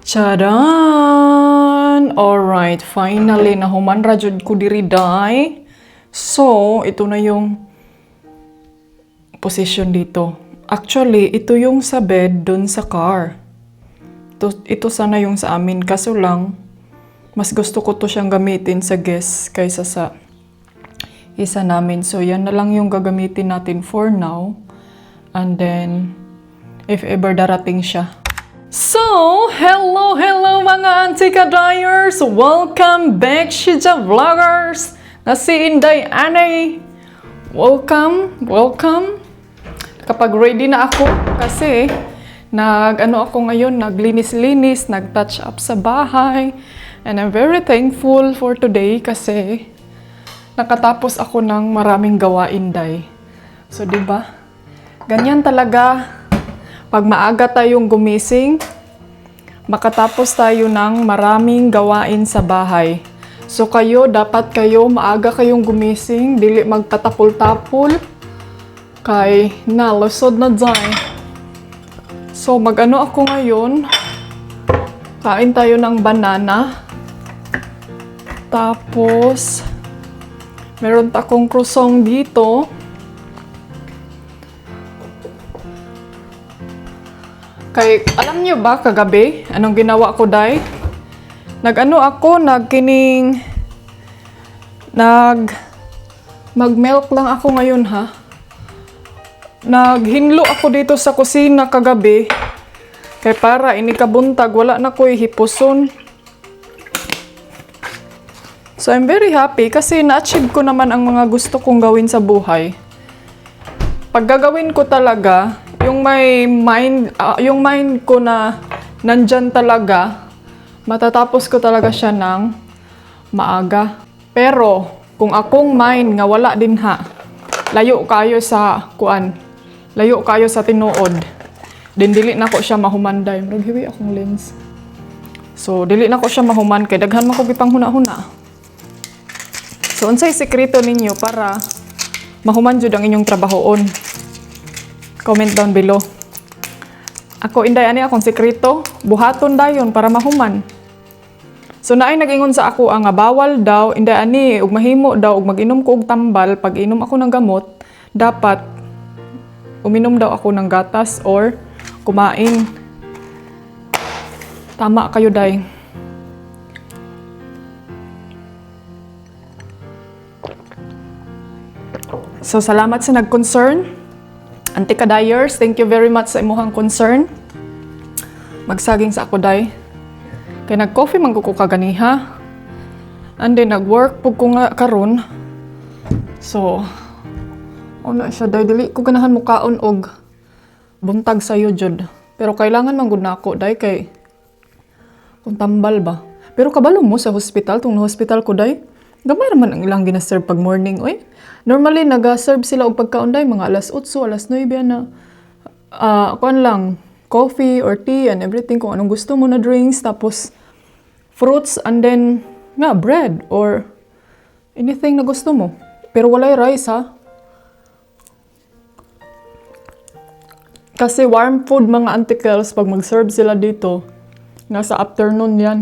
Charan! Alright, finally, nahuman ra jud ko diri day. So, ito na yung position dito. Actually, ito yung sa bed dun sa car. Ito sana yung sa amin. Kaso lang, mas gusto ko to siyang gamitin sa guest kaysa sa isa namin. So, yan na lang yung gagamitin natin for now. And then, if ever darating siya. So, hello mga antika-dyers! Welcome back Shija Vloggers! Na si Inday Anay. Welcome. Kapag ready na ako kasi ako ngayon, naglinis-linis, nag-touch up sa bahay. And I'm very thankful for today kasi nakatapos ako ng maraming gawain, Day. So, diba? Ganyan talaga. Pag maaga tayong gumising, makatapos tayo ng maraming gawain sa bahay. So dapat maaga kayong gumising, dili magtatapol-tapol, kay nalusod na dyan. So ako ngayon, kain tayo ng banana. Tapos, meron akong croissant dito. Kay, alam niyo ba kagabi, anong ginawa ko, Day? Mag-milk lang ako ngayon, ha? Naghinlo ako dito sa kusina kagabi. Kay para, inikabuntag, wala na ko hipuson. So, I'm very happy kasi na-achieve ko naman ang mga gusto kong gawin sa buhay. Pag gagawin ko talaga, yung mind ko na nandyan talaga, matatapos ko talaga siya ng maaga. Pero, kung akong mind nga wala din ha, layo kayo sa tinuod, din dili na ko siya mahumanday. Maghiwi akong lens. So, dili na ko siya mahuman, kay daghan man ko gipang huna-huna. So, unsay sekreto ninyo para mahuman jud ang inyong trabahoon? Comment down below. Ako, Inday, ani akong sekreto, buhaton dayon para mahuman. So, naay nag-ingon sa ako, nga bawal daw, Inday, ani, ug mahimo daw, ug mag-inom ko og tambal, pag inom ako ng gamot, dapat, uminom daw ako ng gatas or kumain. Tama kayo, Day. So, salamat sa nag-concern. Antika-dyers, thank you very much sa imuhang concern. Magsaging sa ako, Day. Kaya nag-coffee man ko kaganiha. And then, nag-work po ko nga karon. So, una siya, Day. Dili ko ganahan mukaon og buntag sa'yo, Jud. Pero kailangan man gud na ako, Day, kay kung tambal ba. Pero kabalo mo sa hospital, tung na-hospital ko, Day. Gamay naman ang ilang ginaserve pag morning, oy. Normally, nag-serve sila og pagkaon, Day, mga alas 8, alas 9 na. Kuan lang, coffee or tea and everything, kung anong gusto mo na drinks, tapos fruits, and then, bread or anything na gusto mo. Pero walay rice, ha? Kasi warm food, mga antikels, pag mag-serve sila dito, nasa afternoon yan.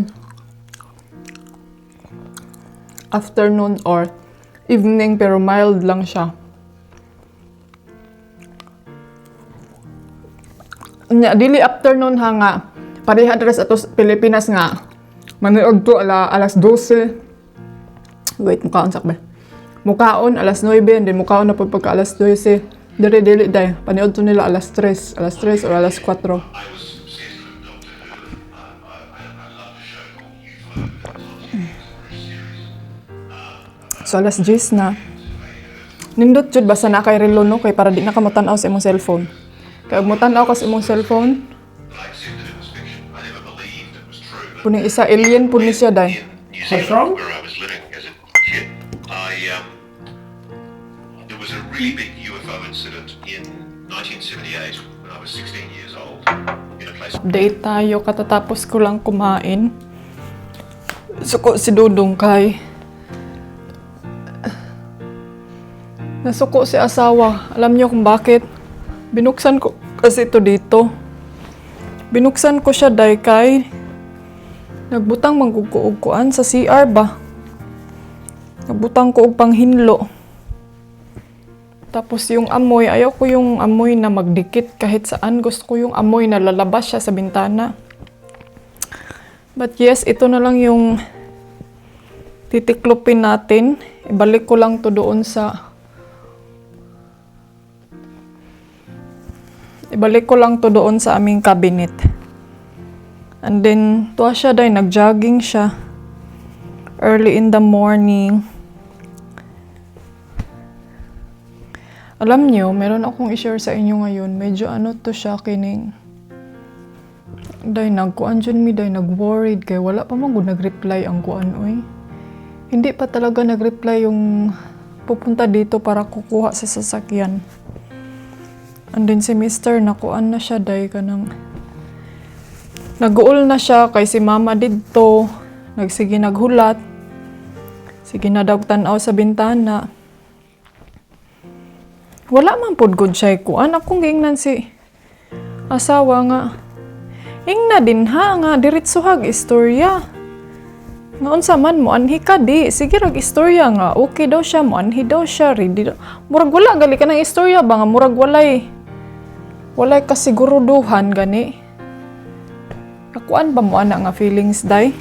Afternoon or evening, pero mild lang siya. Dili afternoon ha nga. Pareha dres ato sa Pilipinas nga. Manuod to alas 12. Wait, mukaon sakbe. Mukaon alas 9 and then mukaon na po pagka alas 12. Dili day. Paniod to nila alas 3 or alas 4. So, alas 10 na. Nindot jud basta na kay relo, no? Kay para di na ka matanaw sa imong cellphone. Kaya mo tanaw ka sa imong cellphone. Puning isa, alien po ni siya, Day. What's wrong? Where I was living as a kid, there was a really big UFO incident in 1978 when I was 16 years old in a place. Update tayo, katatapos ko lang kumain. Suko si Dudong kay nasuko si asawa. Alam niyo kung bakit? Binuksan ko kasi ito dito. Binuksan ko siya, Day, kay Nagbutang mangkukuog kuan sa CR ba? Nagbutang ko og panghinlo. Tapos yung amoy, ayaw ko yung amoy na magdikit kahit saan. Gusto ko yung amoy na lalabas siya sa bintana. But yes, ito na lang yung titiklopin natin. Ibalik ko lang to doon sa... Ibalik ko lang to doon sa aming cabinet. And then, tuwa siya dahil nag-jogging siya. Early in the morning. Alam niyo, meron akong i-share sa inyo ngayon. Medyo ano to siya, kining. Dahil nagkuan dyan mi, dahil nag-worried. Kaya wala pa man nag-reply ang kuan, oy. Hindi pa talaga nag-reply yung pupunta dito para kukuha sa sasakyan. And then si Mr. nakuan na siya, dahil ka nang... Nag-uol na siya kay si mama dito. Nagsige naghulat. Sige na daw tanaw sa bintana. Wala man pod good siya kuan. Akong gingnan si asawa nga. Ingna din ha nga diretsuhag istorya. Ngaon sa man mo anhi ka di. Sige rag istorya nga. Okay daw siya mo anhi daw siya. Ready daw. Murag wala gali ka ng istorya ba nga murag walay kasiguruduhan gani. Kakuan ba mo ana nga feelings day?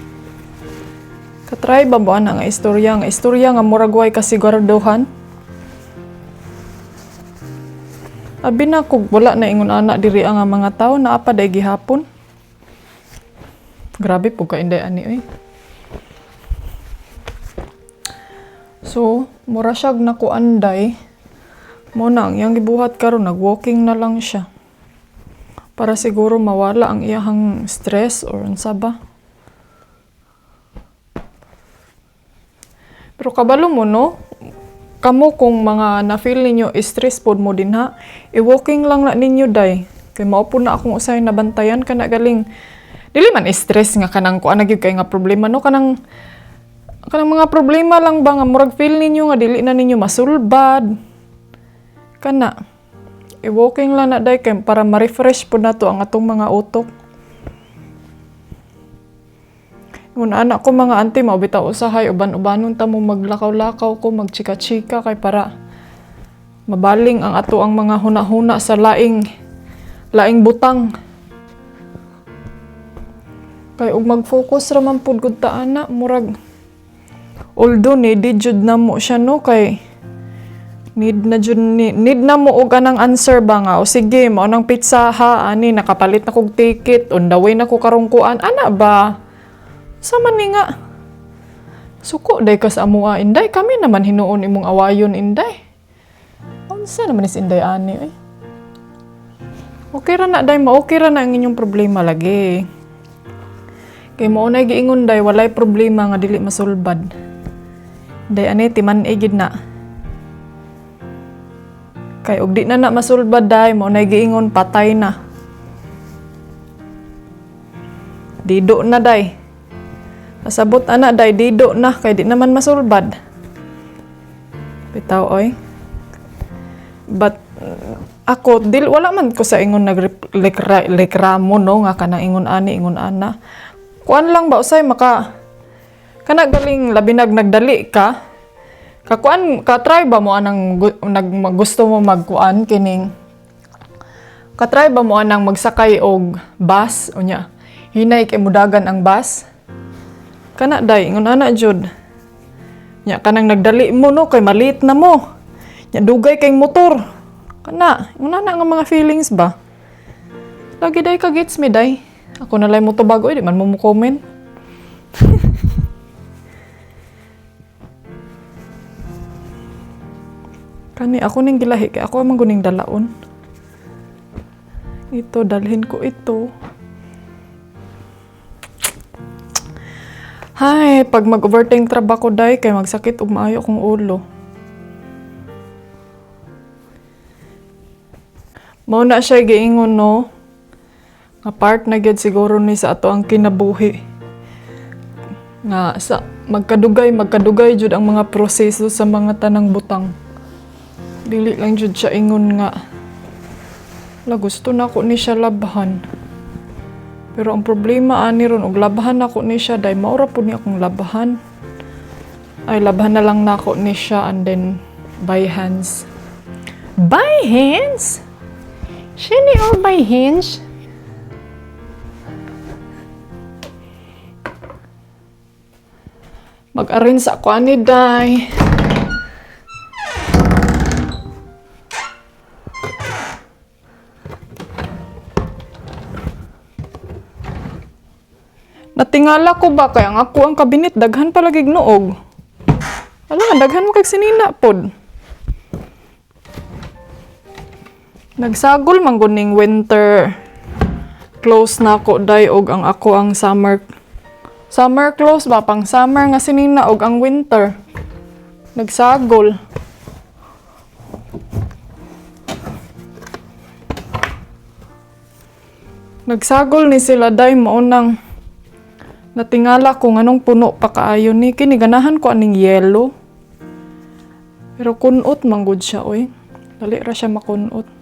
Katry ba mo ana nga istorya nga murag way kasiguruduhan? Abi na kog wala na ingon ana diri ang mga tao na apa day gihapon. Grabe po ka inday ani oy. So, mura siyag nakuan day. Mo nang yang gibuhat karon nag-walking na lang siya. Para siguro mawala ang iyahang stress or unsa ba. Pero kabalo mo no, kamo kung mga na-feel ninyo stress pod mo din ha, i-walking lang na ninyo day. Kay maupo na akong usay nabantayan ka na galing. Dili man stress nga kanang kuan nagyud kay nga problema no, kanang mga problema lang ba nga murag feel ninyo nga dili na ninyo masulbad. Kana i-walking lang na day kay para ma-refresh po na to ang atong mga utok. Ngun anak ko mga auntie mao bitaw usahay uban-ubanon ta mo maglakaw-lakaw ko magchika-chika kay para mabaling ang ato ang mga huna-huna sa laing butang. Kay ug mag-focus ra man pud gud ta ana murag although needed jud na mo siya no kay need na mo og anang answer ba nga o sige mao nang pizza ha ani nakapalit na kog ticket on the way na ko karong kuan ana ba sa man ni nga suko day ka sa amuha inday kami naman hinuon imong awayon inday unsa naman is inday ani okay ra na day ma-okay ra na ang inyong problema lagi kay mao na giingon day walay problema nga dili masulbad day ani timan gid na. Kay og di na masulbad day mo na giingon patay na. Dido na day. Pasabot ana day dido na kay di naman masulbad. Bitaw oy. But ako wala man ko sa ingon nagreklamo no nga kanang ingon ani ingon ana. Kuan lang ba usay maka kana galing labinag nagdali ka. Kakuan ka-try ba mo anang gusto mo magkuan kining ka-try ba mo anang magsakay og bus unya hinay kay mudagan ang bus kana day ingon ana jud nya kanang nagdali mo no kay maliit na mo nya dugay kay motor kana ingon ana nga mga feelings ba lagi day ka gets me day ako na lay mo to bago di man mo comment. Kani ako ning gilahi kay ako man guning dalaon. Ito dalhin ko ito. Hay, pag mag-overtime trabaho day kay magsakit ug maayo akong ulo. Mao na siya giingon no. Nga part na gyud siguro ni sa ato ang kinabuhi. Nga sa magkadugay jud ang mga proseso sa mga tanang butang. Dili lang jud siya ingon nga la gusto na ko ni siya labhan. Pero ang problema ani ron og labahan ako ni siya dai maura pud ni akong labahan. Ay labahan na lang nako ni siya and then by hands. By hands? Shini or by hands? Mag-arrange sa ako ani day. Natingala ko ba kaya ang ako ang kabinet daghan palagig noog. Ala, daghan mo kag sinina pod. Nagsagol man gud ning winter. Close na ako day og ang ako ang summer close ba pang summer nga sinina og ang winter. Nagsagol. Nagsagol ni sila day mao nang natingala ko nganong puno pa kaayo ni kini ganahan ko aning yellow. Pero kunot man gud siya oy. Dali ra siya makunot.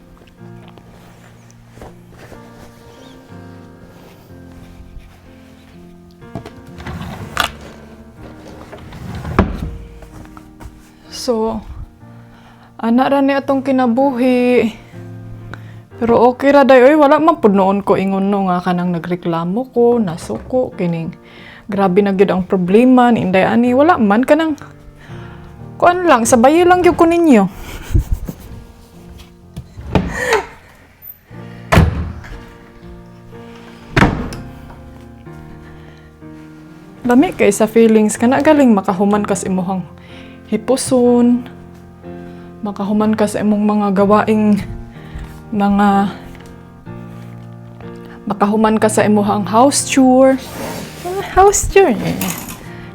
So, ana ra ni atong kinabuhi. Pero okay ra day oy, wala man pud noon ko ingon no nga kanang nagreklamo ko, nasuko kining grabe na gyud ang problema ni inday ani, wala man kanang kuan lang, sabayi lang gyud ko ninyo. Lami kay sa feelings kana galing makahuman kas imuhang hipuson, makahuman kas imong mga gawaing makahuman ka sa imuhang house chore. House chore eh.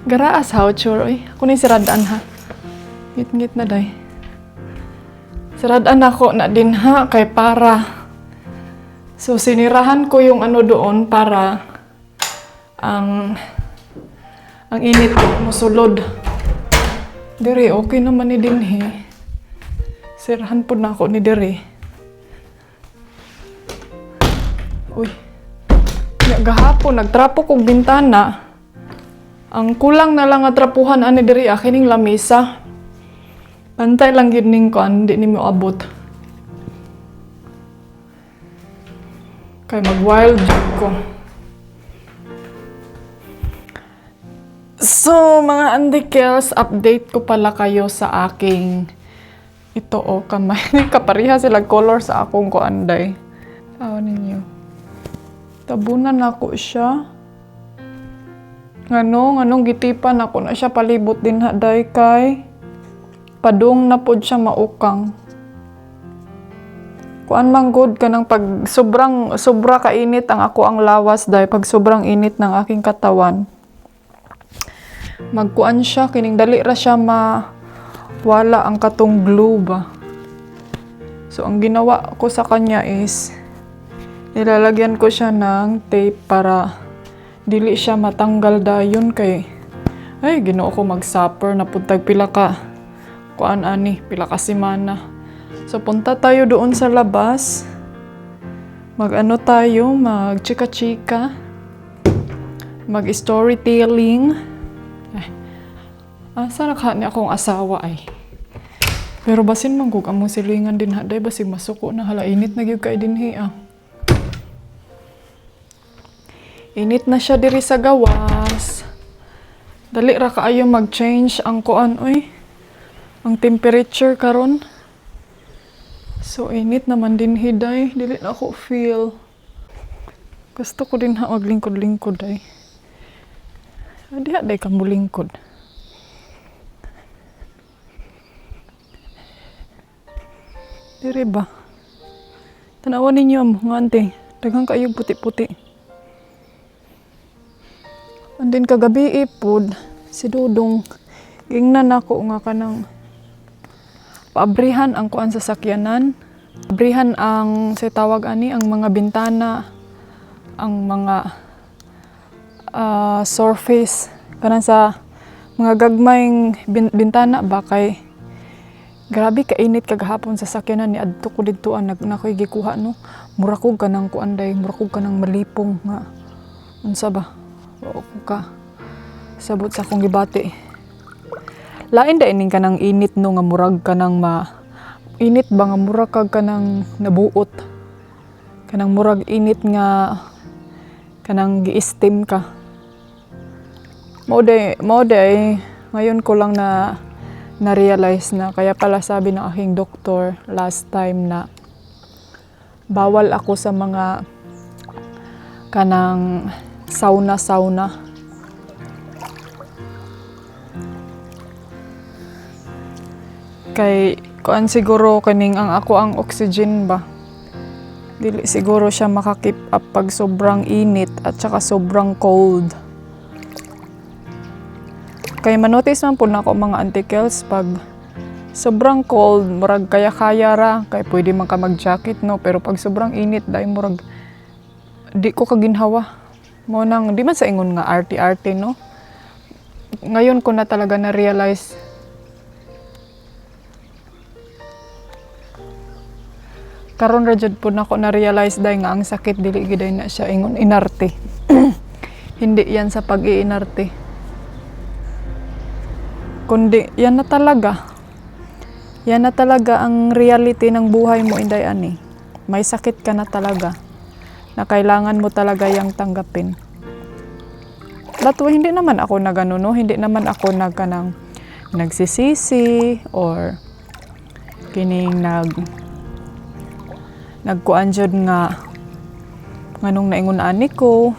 Garaas house chore oy. Ako ni siradaan ha. Ngit-ngit na day. Siradaan ako na din ha kay para. So sinirahan ko yung ano doon para ang init mo sulod. Dire okay naman ni dinhi. Sirahan po na ako ni dire. Uy, gahapon nagtrapo kong bintana. Ang kulang na lang nga trapuhan ani diri kining lamesa. Pantay lang gid ning kon, di nimo abot. Kay mag-wild jud ko. So, mga andikels, update ko pala kayo sa aking ito kamay. Kapariha sila color sa akong kuanday. Tawa ninyo. Tabunan ako siya. Nganong gitipan ako na siya palibot din haday kay padung na pod siya maukang. Kuan man good kanang pag sobra kainit ang ako ang lawas day pag sobrang init ng aking katawan. Magkuan siya kining dali ra siya wala ang katong glue ba. So ang ginawa ko sa kanya is nilalagyan ko siya ng tape para dili siya matanggal dayon kay ay ginoo ko mag-supper na puntag pila ka simana. So punta tayo doon sa labas. Mag-ano tayo, mag-chika-chika. Mag-storytelling. Asa nakani akong asawa ay. Pero basin man kung among silingan din haday basin masuko na hala init na gyud kay dinhi ah. Init na siya diri sa gawas. Dali ra kaayo mag-change ang kuan oy. Ang temperature karon. So init naman din hiday, dili na ako feel. Gusto ko din maglingkod-lingkod ay. Adi day kang bulingkod. Diri ba? Tanawan ninyo mga ante, daghang kaayong puti-puti. And then kagabi ipod, si Dudong, gingnan ako nga kanang paabrihan ang kuan sa sakyanan. Abrihan ang sa tawag ani, ang mga bintana, ang mga surface, kanang sa mga gagmayng bintana ba kay grabe kainit kagahapon sa sakyanan ni adto ko didtoan nakoy gikuha no. Mura kog kanang kuan day, mura kog kanang malipong nga Unsa ba? Oo ko ka. Sabot sa akong gibati. Lain da ining kanang init no nga murag kanang init ba nga murag kag kanang nabuot. Kanang murag init nga kanang gi-steam ka. Mao day ngayon ko lang na-realize na kaya pala sabi ng aking doktor last time na bawal ako sa mga kanang sauna. Kay kuan siguro kaning ang ako ang oxygen ba. Dili siguro siya makakip up pag sobrang init at saka sobrang cold. Kay manotice man po na ako mga antikels pag sobrang cold, murag kaya ra, kay pwede man ka mag-jacket no, pero pag sobrang init dahil murag di ko kaginhawa. Mo nang di man sa ingon nga arte no. Ngayon ko na talaga na-realize karon ra jud po nako na-realize dahil nga ang sakit dili gid na siya ingon inarte. Hindi yan sa pag-iinarte. Kundi yan na talaga. Yan na talaga ang reality ng buhay mo, Inday Ani. May sakit ka na talaga na kailangan mo talaga yang tanggapin. But hindi naman ako nagano no, hindi naman ako nagsisisi or kining nagkuan jud nga nganong naingon ani ko.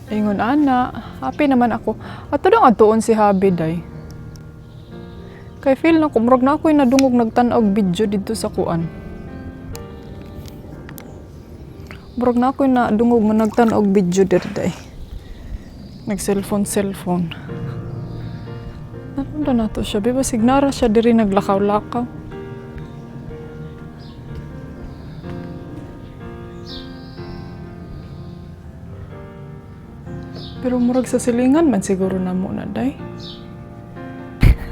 Ingon ana, happy naman ako. Ato dang atuon si Habi day. Kay feel na kumurag na ako'y nadungog nagtan-og video dito sa kuan. Murag na ako'y nadungog mo nagtan-og video dito day. Nag-cellphone. Ano na to siya? Biba signara siya diri naglakaw-lakaw. Pero murag sa silingan man siguro na muna day.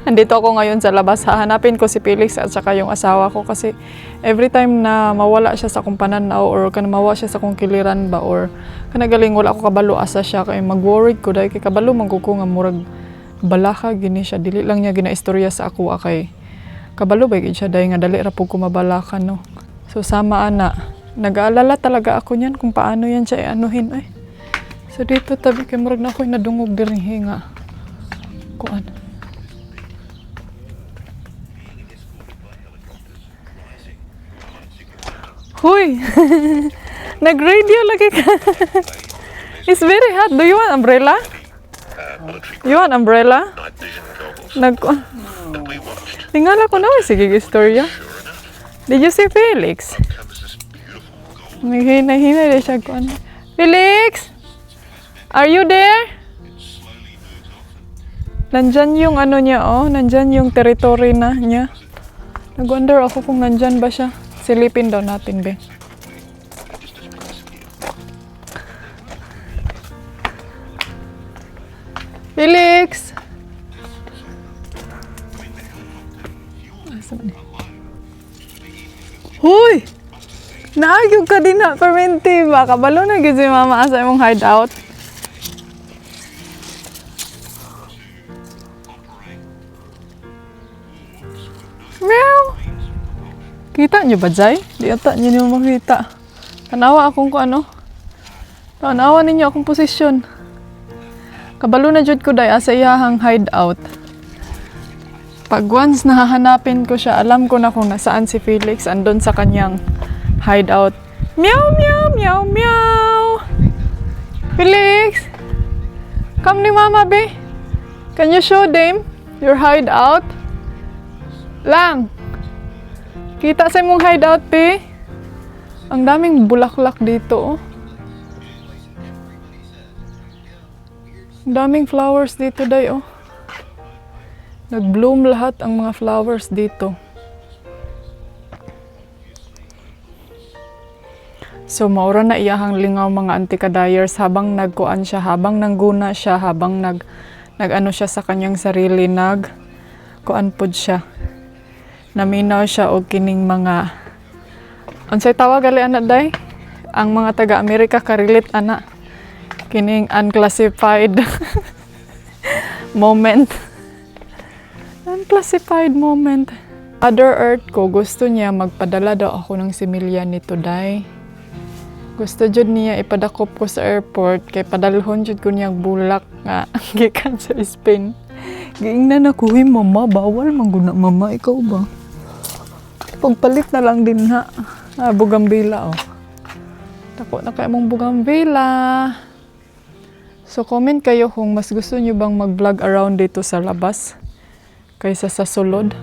Andito ako ngayon sa labas. Hahanapin ko si Felix at saka yung asawa ko kasi every time na mawala siya sa akong pananaw or mawa siya sa akong kiliran ba or kanagaling wala ako kabalo asa siya kay mag-worried ko dahil kay kabalo magkuko nga murag balaka gini siya. Dili lang niya ginaistorya sa ako kay kabalo ba gid siya dahil nga dali ra pug ko mabalakan no. So sama ana. Nag-aalala talaga ako niyan kung paano yan siya anuhin ay. So dito tabi kay murag na ako'y nadungog diri nga. Kuan. Huy! Nag-radio lagi ka. It's very hot. Do you want umbrella? You want umbrella? Night vision goggles that we watched. Tingala ko na sige istorya. Did you see Felix? Covers this beautiful gold. Hina rin siya ko. Felix! Are you there? Nandyan yung ano niya, oh. Nandyan yung territory na niya. Nag-wonder ako kung nandyan ba siya. Silipin daw natin, be. Felix! Huy! Naagyog ka din na, permenti ba? Kabalo na gyud si mama asa imong hideout. Meow! Kita niyo ba, Jai? Di ata niyo makita. Tanawa akong ko ano. Tanawa ninyo akong posisyon. Kabalo na jud ko day asa iyahang hideout. Pag once nahahanapin ko siya, alam ko na kung nasaan si Felix, andun sa kanyang hideout. Meow, meow, meow, meow! Felix! Come ni mama, be. Can you show them your hideout? Lang! Kita sa imong hideout, be. Ang daming bulaklak dito, oh. Ang daming flowers dito, day, oh. Nag-bloom lahat ang mga flowers dito. So, maura na iyahang lingaw mga antikadayers habang nagkuan siya, habang nangguna siya, habang nag-ano siya sa kanyang sarili, nag-kuan pod siya. Naminaw siya og kining mga unsay tawag gali ana day? Ang mga taga-Amerika karilit ana. Kining unclassified moment. Unclassified moment. Other Earth ko, gusto niya magpadala daw ako ng similya nito, day. Gusto jud niya ipadakop ko sa airport kay padalhon jud ko niyang bulak nga gikan sa Spain. Giingnan ako, "Uy, mama, bawal mangguna mama, ikaw ba?" Pagpalit na lang din ha. Bugambila oh. Tako na kay mong bugambila. So comment kayo kung mas gusto niyo bang mag-vlog around dito sa labas kaysa sa sulod.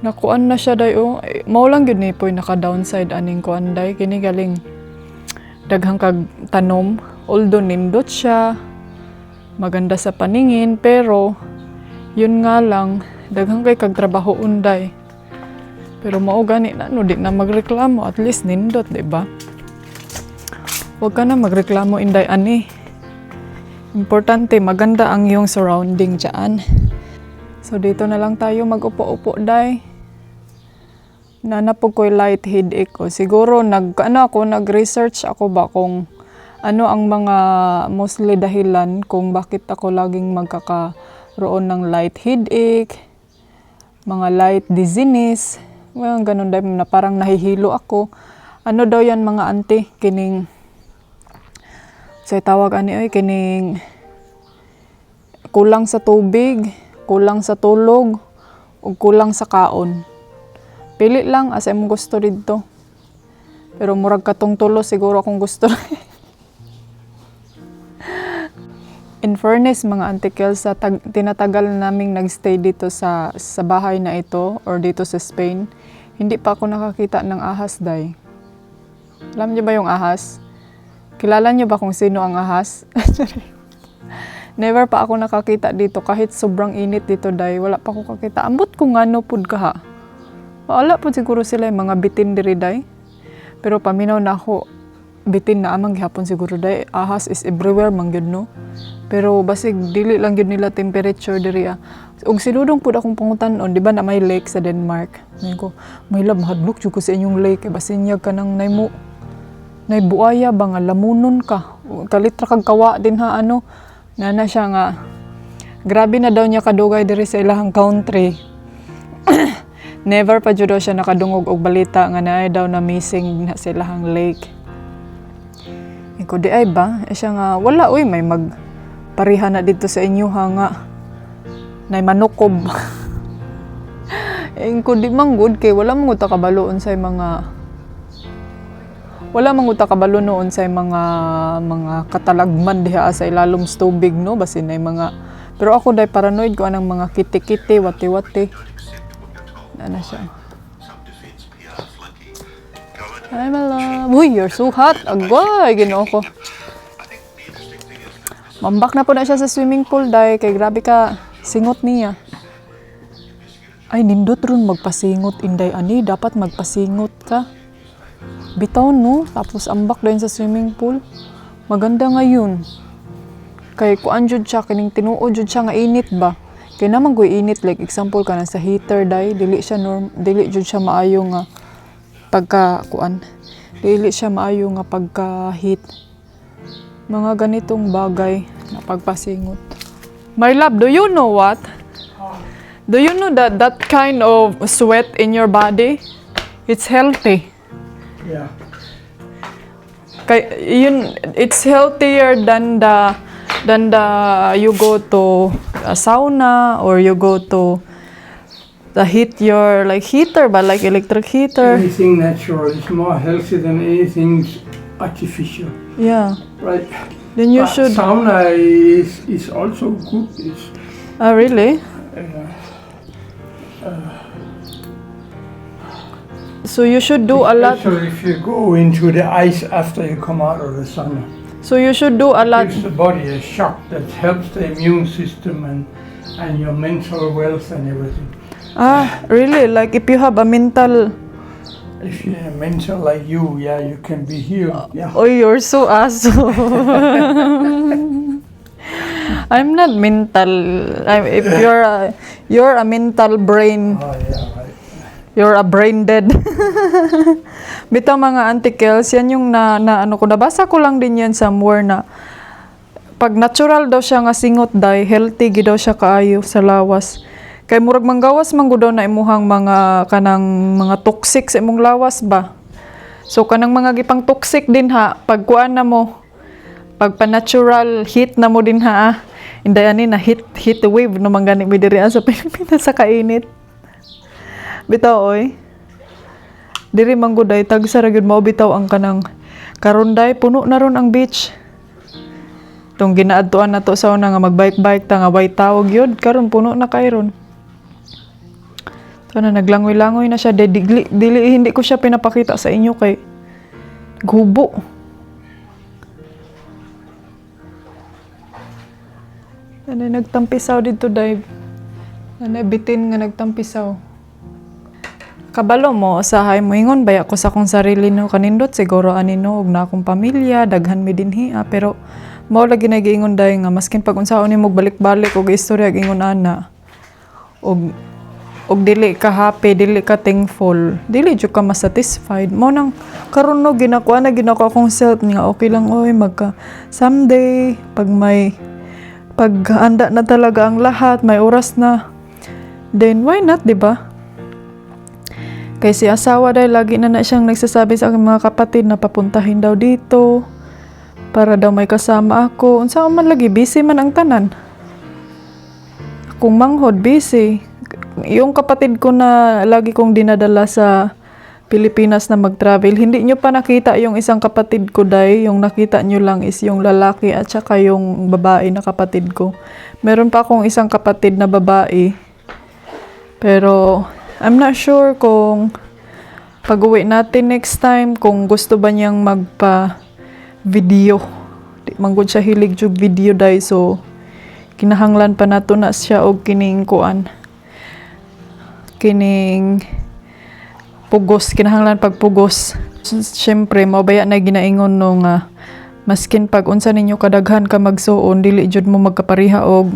Nakuan na siya day oh. Mao lang gyud ni poy naka-downside aning kuan day kini galing daghang kag tanom. Although nindot siya, maganda sa paningin, pero yun nga lang daghang kay kag trabaho unday. Pero mao gani na no di na magreklamo, at least nindot, di ba? Huwag ka na magreklamo inday ani. Importante maganda ang iyong surrounding diyan. So dito na lang tayo mag-upo-upo day. Nanapog ko'y light headache ko. Siguro nag-research ako ba kung ano ang mga mostly dahilan kung bakit ako laging magkakaroon ng light headache, mga light dizziness, well, ganun daw na parang nahihilo ako. Ano daw yan mga auntie? Kining, say tawag ani oy, kining kulang sa tubig, kulang sa tulog, o kulang sa kaon. Pili lang asa imong gusto dito. Pero murag katong tulo siguro akong gusto. In fairness mga auntie Kel, sa tinatagal naming nagstay dito sa bahay na ito or dito sa Spain, hindi pa ako nakakita ng ahas day. Alam niyo ba yung ahas? Kilala niyo ba kung sino ang ahas? Never pa ako nakakita dito kahit sobrang init dito day. Wala pa ako kakita. Ambot kung ano pud ka ha. Wala po siguro sila yung mga bitin diri day. Pero paminaw na ako, bitin na amang gihapon siguro day. Ahas is everywhere man gyud no. Pero basig dili lang gyud nila temperature diri ah. Ug sinudong pud akong pangutan-on, di ba na may lake sa Denmark. Ngayon ko, may lab hadlok jud ko sa inyong lake kay basinyag ka nang nay buaya ba nga lamunon ka. Kalitra kag kawa din ha ano. Nana siya nga grabe na daw niya kadugay diri sa ilahang country. Never pa jud daw siya nakadungog og balita nga naay daw na missing na sa ilahang lake. Iko di ay ba? Siya nga wala uy may magpariha na dito sa inyo ha nga. Nay manukob. Iko di manggod kay wala man ta kabaloon sa kabalo noon sa mga katalagman diha sa ilalom sa tubig no basin ay mga pero ako dai paranoid ko anang mga kiti-kiti wati-wati. Ano siya? Hi, my love. Uy, you're so hot. Agway, ginoo ko. Mambak na po na siya sa swimming pool, day. Kay grabe ka, singot niya. Ay, nindot ron magpasingot, inday ani. Dapat magpasingot ka. Bitaw, no? Tapos ambak doon sa swimming pool. Maganda ngayon. Kay kuan jud siya, kining tinuod jud siya nga init ba? Kaya naman ko'y init, like example ka na sa heater day, dili jud siya maayo nga pagka-kuan. Dili siya maayo nga pagka-heat. Mga ganitong bagay na pagpasingot. My love, do you know what? Do you know that kind of sweat in your body, it's healthy? Yeah. It's healthier than you go to a sauna or you go to the heater but like electric heater. Anything natural is more healthy than anything artificial. Yeah. Right. Then you But should. sauna is also good. It's, Really? So you should do a lot. especially if you go into the ice after you come out of the sauna. So you should do a lot. Gives the body a shock that helps the immune system and your mental wealth and everything. Really? Like if you have a mental. If you're mental like you, yeah, you can be healed. Yeah. Oh, you're so asshole. I'm not mental. If you're a mental brain. Oh, yeah, right. You're a brain dead. Bitaw mga auntie Kels, yan yung na ano ko, nabasa ko lang din yan somewhere na pag natural daw siya nga singot day, healthy gid daw siya kaayo sa lawas. Kay murag manggawas man gud daw na imuhang mga kanang mga toxic sa imong lawas ba. So kanang mga gipang toxic din ha, pag kuan na mo, pag pa-natural heat na mo din ha. Inday ani na heat wave no man gani mi diri sa Pilipinas sa kainit. Bitaw oy. Diri man gud ay tag sa ra gyud mao bitaw ang kanang karon day puno na ron ang beach. Tong ginaadtuan na to sa una nga magbike-bike ta nga way tawag yun, karon puno na kay ron. So na naglangoy-langoy na siya, dili hindi ko siya pinapakita sa inyo kay gubo. Ano nagtampisaw dito dive. Ano bitin nga nagtampisaw. Kabalo mo usahay mo ingon baya ko sa akong sarili no kanindot siguro anino og na akong pamilya, daghan mi dinhi pero mao lagi na giingon day nga maskin pag unsaon nimo balik-balik og istorya gingon ana. Og dili ka happy, dili ka thankful, dili jud ka masatisfied. Mo nang karon no ginakuha akong self nga okay lang oy magka someday pag handa na talaga ang lahat, may oras na. Then why not, di ba? Kay si asawa dahil lagi na siyang nagsasabi sa aking mga kapatid na papuntahin daw dito para daw may kasama ako. Unsa man lagi busy man ang tanan. Akong manghod busy. Yung kapatid ko na lagi kong dinadala sa Pilipinas na mag-travel, hindi nyo pa nakita yung isang kapatid ko day, yung nakita nyo lang is yung lalaki at saka yung babae na kapatid ko. Meron pa akong isang kapatid na babae, pero I'm not sure kung pag-uwi natin next time, kung gusto ba niyang magpa-video. Di manggod siya hilig yung video day, so kinahanglan pa nato na siya og kining kuan. Kining pugos, kinahanglan pagpugos. Siyempre, mabaya na ginaingon no nga maskin pag unsa ninyo kadaghan ka magsuon, dili jud mo magkapariha og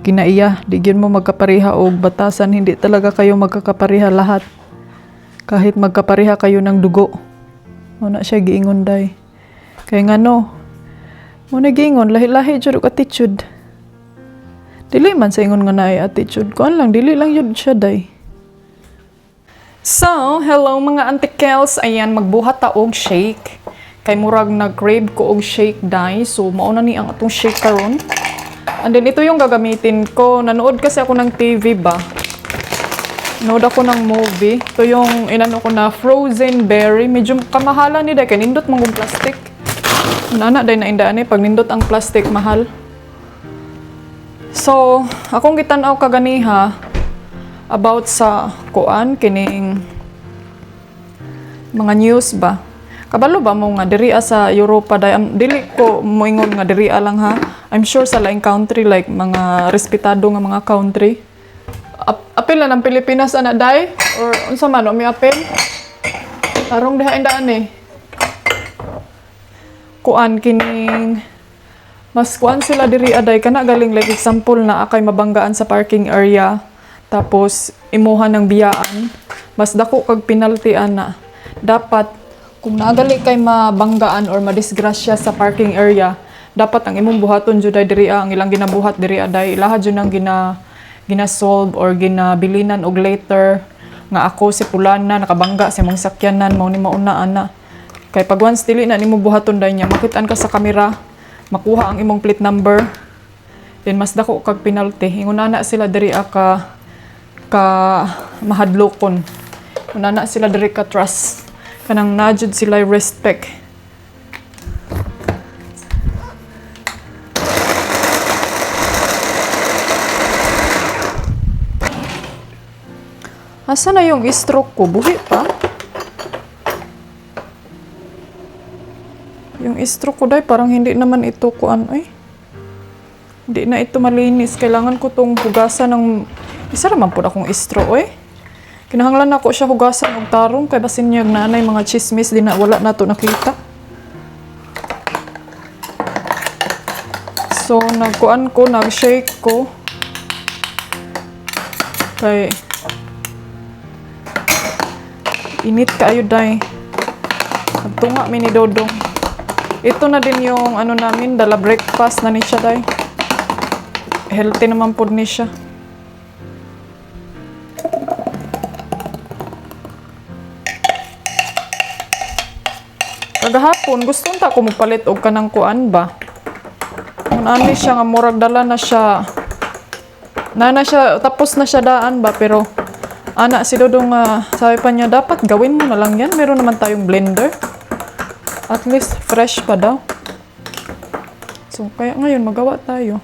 kinaiya, di gyud mo magkapariha og batasan, hindi talaga kayo magkakapariha lahat. Kahit magkapariha kayo ng dugo. Mo na siya giingon day. Kay ngano, mo na giingon lahi-lahi jud og attitude. Dili man sa ingon nga naay attitude, kuan lang dili lang jud siya day. So, hello mga antikels, ayan magbuhat ta og shake. Kay murag nag-crave ko og shake day, so mao na ni ang atong shake karon. And then ito yung gagamitin ko. Nanood kasi ako ng TV ba. Nanood ako ng movie. Ito yung inano ko na frozen berry. Medyo kamahalan ni day kay nindot mong plastic. Nana day na indaan pag nindot ang plastic mahal. So, akong gitan-aw kaganiha about sa kuan kining mga news ba. Kabalo ba mo nga diri sa Europa day dili ko moingon nga diri lang ha. I'm sure sa laing country like mga respetado nga mga country. Apil na ng Pilipinas ana day or unsa man may apil? Tarong diha indaan kuan kining mas kuan sila diri aday kana galing like example na akay mabanggaan sa parking area. Tapos, imuha ng biyaan, mas dako kag penalty ana. Dapat, kung nagali kay mabanggaan or madisgrasya sa parking area, dapat ang imong buhaton jud ay diri ang ilang ginabuhat diri aday. Ilaha jud ang gina-solve or ginabilinan og later nga ako si Pulana nakabangga sa imong sakyanan mao ni mauna ana. Kay pag once dili na nimo buhaton day niya, makitaan ka sa kamera, makuha ang imong plate number, then mas dako kag penalty. Ingon ana sila diri ka mahadlokon. Unana sila diri ka trust. Kanang najud sila respect. Asa na yung stroke ko? Buhi pa? Yung stroke ko day parang hindi naman ito kuan ay. Hindi na ito malinis. Kailangan ko tong hugasan ng isa naman po akong istro, oy. Kinahanglan ako siya hugasan og tarong kay basin niya nanay mga chismis din na wala na to nakita. So, nagkuan ko, nag-shake ko. Kay init kaayo day. Nagtunga mi ni Dodong. Ito na din yung ano namin, dala breakfast na ni siya day. Healthy naman po ni siya. Kagahapon, gusto nta ko mupalit og kanang kuan ba? Kung ani siya nga murag dala na siya. Na siya, tapos na siya daan ba, pero ana si Dodong sabi pa niya, dapat gawin mo na lang yan. Meron naman tayong blender. At least fresh pa daw. So, kaya ngayon magawa tayo.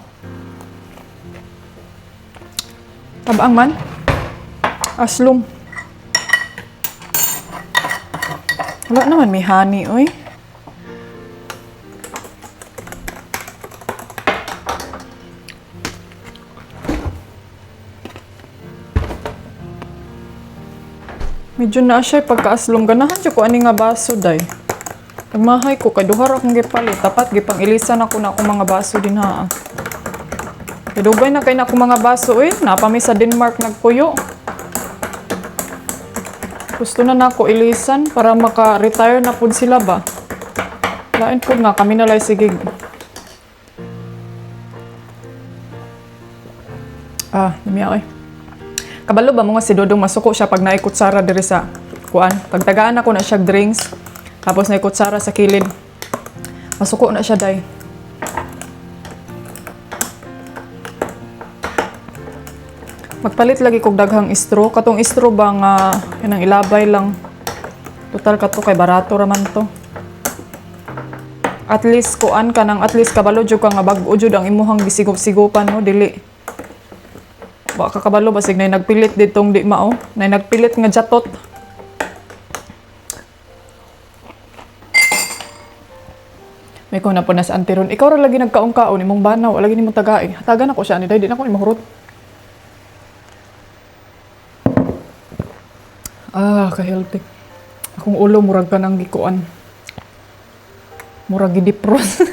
Tabang man. Aslum. Wala naman may honey, oy. Medyo na siya pagkaaslom. Ganahan siya ko ani nga baso, day. Nagmahay ko, kay duhar akong gipalit. Dapat gipang ilisan ako na akong mga baso din ha. Kay dugay na kay na akong mga baso eh. Napami sa Denmark nagpuyo. Gusto na ako ilisan para maka-retire na pud sila ba. Lain po nga, kami na lang sige. Namiya eh. Kabalo ba mga si Dodong masuko siya pag naikutsara diri sa kuan. Pagtagaan ako na siya drinks. Tapos na kutsara sa kilid. Masuko na siya, day. Magpalit lagi kog daghang istro. Katong istro ba nga, yanang ilabay lang. Total kato kay barato raman to. At least kuan ka nang, at least kabalo jud ka nga bag-o jud ang imuhang gisigop-sigopan, no? Dili. Baka kabalo basig na nagpilit ditong di mao. Na nagpilit nga jatot. May ko na po na sa antiron. Ikaw ra lagi nagkaon-kaon, imong banaw, lagi nimong tagai. Hatagan ako siya ni day, di na ko imahurot. Ka-healthy. Akong ulo, murag ka ng gikuan. Murag gidipros.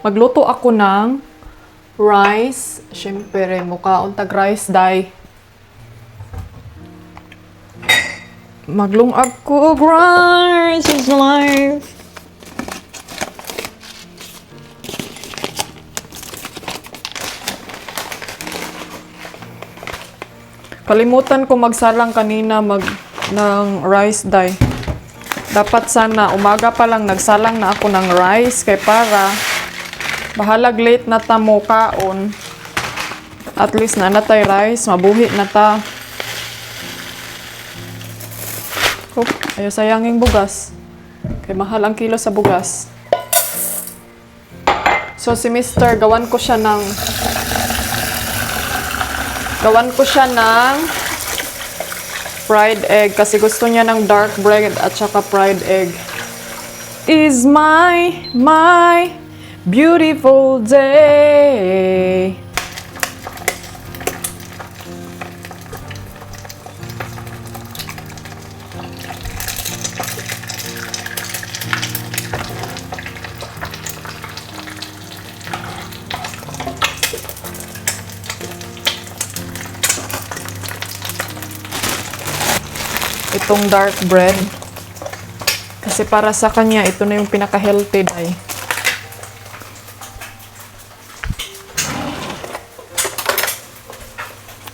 Magluto ako ng rice. Siyempre, mukhaon tag rice, day. Maglungag ko, rice is life. Kalimutan ko magsalang kanina ng rice dye. Dapat sana umaga pa lang nagsalang na ako ng rice kay para bahalag late na ta mo kaon. At least na natay rice, mabuhi na ta. Ayaw sayanging bugas. Kaya mahal ang kilo sa bugas. So si Mr. gawan ko siya ng fried egg kasi gusto niya ng dark bread at saka fried egg. Is my beautiful day. Itong dark bread. Kasi para sa kanya, ito na yung pinaka-healthy day.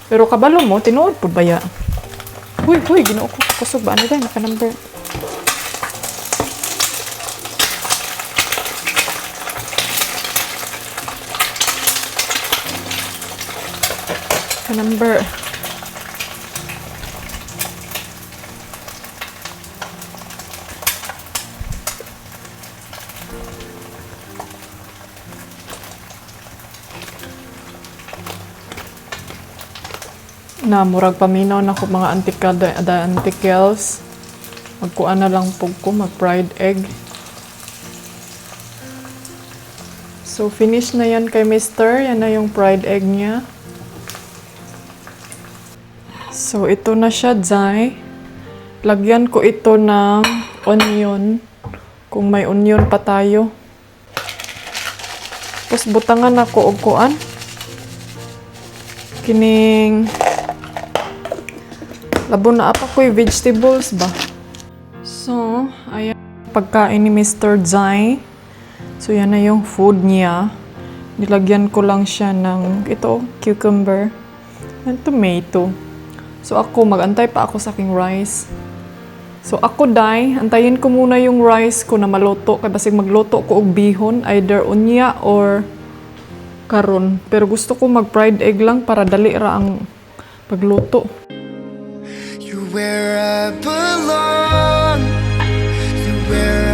Pero kabalo mo, tinuod po ba ya? Huy, ginoo ko. Kusog ba? Ano day? Naka-number. Naka-number. Na murag paminaw na ko mga antikels. Magkuan na lang po ko, mag-fried egg. So, finish na yan kay Mr. Yan na yung fried egg niya. So, ito na siya, Zay. Lagyan ko ito ng onion. Kung may onion pa tayo. Tapos, butangan ako og kuan. Kining labo na apa ko'y vegetables ba? So, ayan pagkain ni Mr. Zai. So, yan na yung food niya. Nilagyan ko lang siya ng ito, cucumber and tomato. So, ako, mag-antay pa ako sa aking rice. So, ako, day, antayin ko muna yung rice ko na maluto. Kaya basig magluto ko og bihon, either unya or karon. Pero gusto ko mag-fried egg lang para dali ra ang pagluto. You're where I belong. You're where